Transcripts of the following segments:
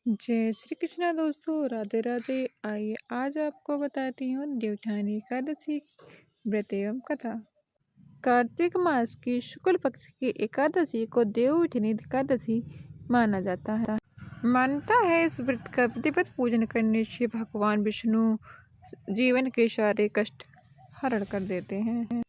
जय श्री कृष्णा दोस्तों, राधे राधे। आइए आज आपको बताती हूँ देवउठानी एकादशी व्रत एवं कथा। कार्तिक मास की शुक्ल पक्ष की एकादशी को देवउठनी एकादशी माना जाता है। मानता है इस व्रत का विधिवत पूजन करने से भगवान विष्णु जीवन के सारे कष्ट हरण कर देते हैं।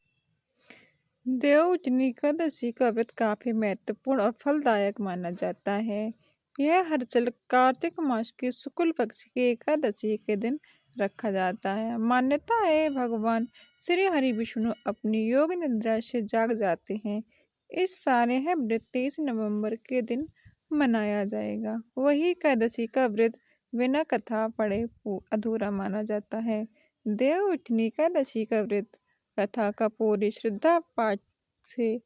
देवउठनी एकादशी का व्रत काफी महत्वपूर्ण और फलदायक माना जाता है। यह हर साल कार्तिक मास की शुक्ल पक्ष की एकादशी के दिन रखा जाता है। मान्यता है भगवान श्री हरि विष्णु अपनी योग निद्रा से जाग जाते हैं। इस साल यह व्रत 23 नवंबर के दिन मनाया जाएगा। वही एकादशी का व्रत बिना कथा पढ़े अधूरा माना जाता है। देवउठनी एकादशी का व्रत कथा का पूरी श्रद्धा पाठ से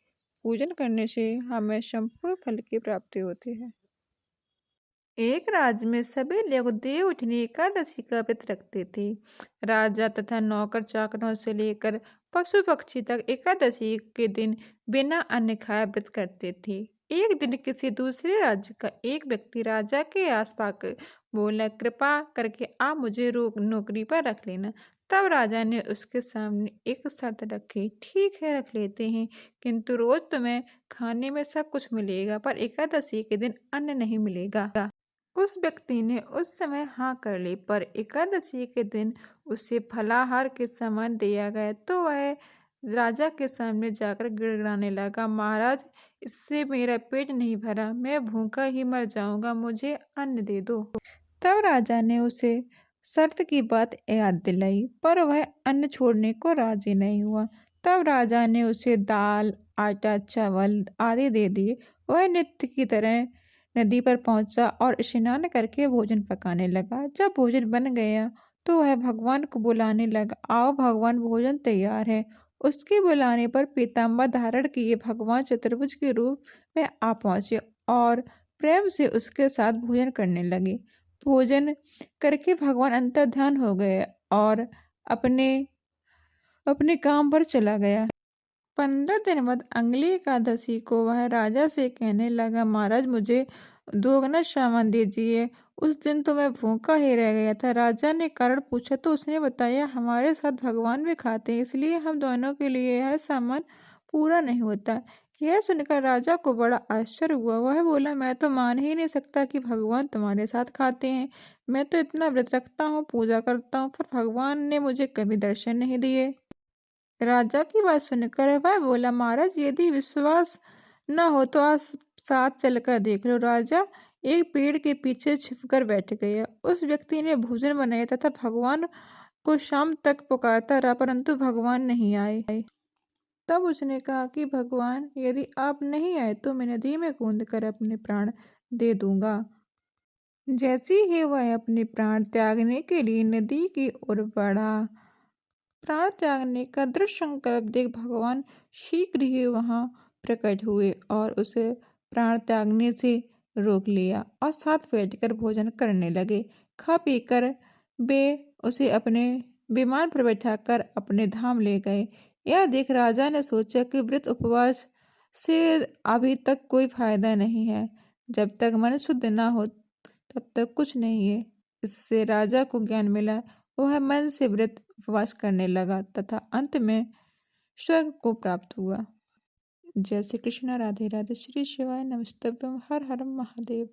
पूजन करने से हमें संपूर्ण फल की प्राप्ति होती है। एक राज्य में सभी लोग देवउठनी एकादशी का व्रत रखते थे। राजा तथा नौकर चाकरों से लेकर पशु पक्षी तक एकादशी के दिन बिना अन्न खाए व्रत करते थे। एक दिन किसी दूसरे राज्य का एक व्यक्ति राजा के आस पास बोला, कृपा करके आप मुझे नौकरी पर रख लेना। तब राजा ने उसके सामने एक शर्त रखी, ठीक है रख लेते हैं, किंतु रोज तुम्हें खाने में सब कुछ मिलेगा, पर एकादशी के दिन अन्न नहीं मिलेगा। उस व्यक्ति ने उस समय हाँ कर ली, पर एकादशी के दिन उसे फलाहार के सामान दिया गया तो वह राजा के सामने जाकर गिड़गिड़ाने लगा, महाराज इससे मेरा पेट नहीं भरा, मैं भूखा ही मर जाऊंगा, मुझे अन्न दे दो। तब राजा ने उसे शर्त की बात याद दिलाई, पर वह अन्न छोड़ने को राजी नहीं हुआ। तब राजा ने उसे दाल, आटा, चावल आदि दे दिए। वह नित्य की तरह नदी पर पहुंचा और स्नान करके भोजन पकाने लगा। जब भोजन बन गया तो वह भगवान को बुलाने लगा, आओ भगवान भोजन तैयार है। उसके बुलाने पर पीताम्बर धारण किए भगवान चतुर्भुज के रूप में आ पहुंचे और प्रेम से उसके साथ भोजन करने लगे। भोजन करके भगवान अंतर्ध्यान हो गए और अपने अपने काम पर चला गया। 15 दिन बाद अगली एकादशी को वह राजा से कहने लगा, महाराज मुझे दोगुना सामान दीजिए, उस दिन तो मैं भूखा ही रह गया था। राजा ने कारण पूछा तो उसने बताया, हमारे साथ भगवान भी खाते हैं, इसलिए हम दोनों के लिए यह सामान पूरा नहीं होता। यह सुनकर राजा को बड़ा आश्चर्य हुआ। वह बोला, मैं तो मान ही नहीं सकता कि भगवान तुम्हारे साथ खाते हैं। मैं तो इतना व्रत रखता हूँ, पूजा करता हूँ, पर भगवान ने मुझे कभी दर्शन नहीं दिए। राजा की बात सुनकर वह बोला, महाराज यदि विश्वास न हो तो आज साथ चलकर देख लो। राजा एक पेड़ के पीछे छिपकर बैठ गया। उस व्यक्ति ने भोजन बनाया तथा भगवान को शाम तक पुकारता रहा, परंतु भगवान नहीं आए। तब उसने कहा कि भगवान यदि आप नहीं आए तो मैं नदी में कूदकर अपने प्राण दे दूंगा। जैसे ही वह अपने प्राण त्यागने के लिए नदी की ओर बढ़ा, प्राण त्यागने का दृढ़ संकल्प देख भगवान शीघ्र ही वहां प्रकट हुए और उसे प्राण त्यागने से रोक लिया और साथ बैठकर भोजन करने लगे। खा पीकर वे उसे अपने विमान पर बैठाकर अपने धाम ले गए। यह देख राजा ने सोचा कि व्रत उपवास से अभी तक कोई फायदा नहीं है। जब तक मन शुद्ध ना हो तब तक कुछ नहीं है। इससे राजा को ज्ञान मिला। वह मन से व्रत उपवास करने लगा तथा अंत में स्वर्ग को प्राप्त हुआ। जय श्री कृष्ण, राधे राधे, श्री शिवाय नमस्तभ्यम, हर हर महादेव।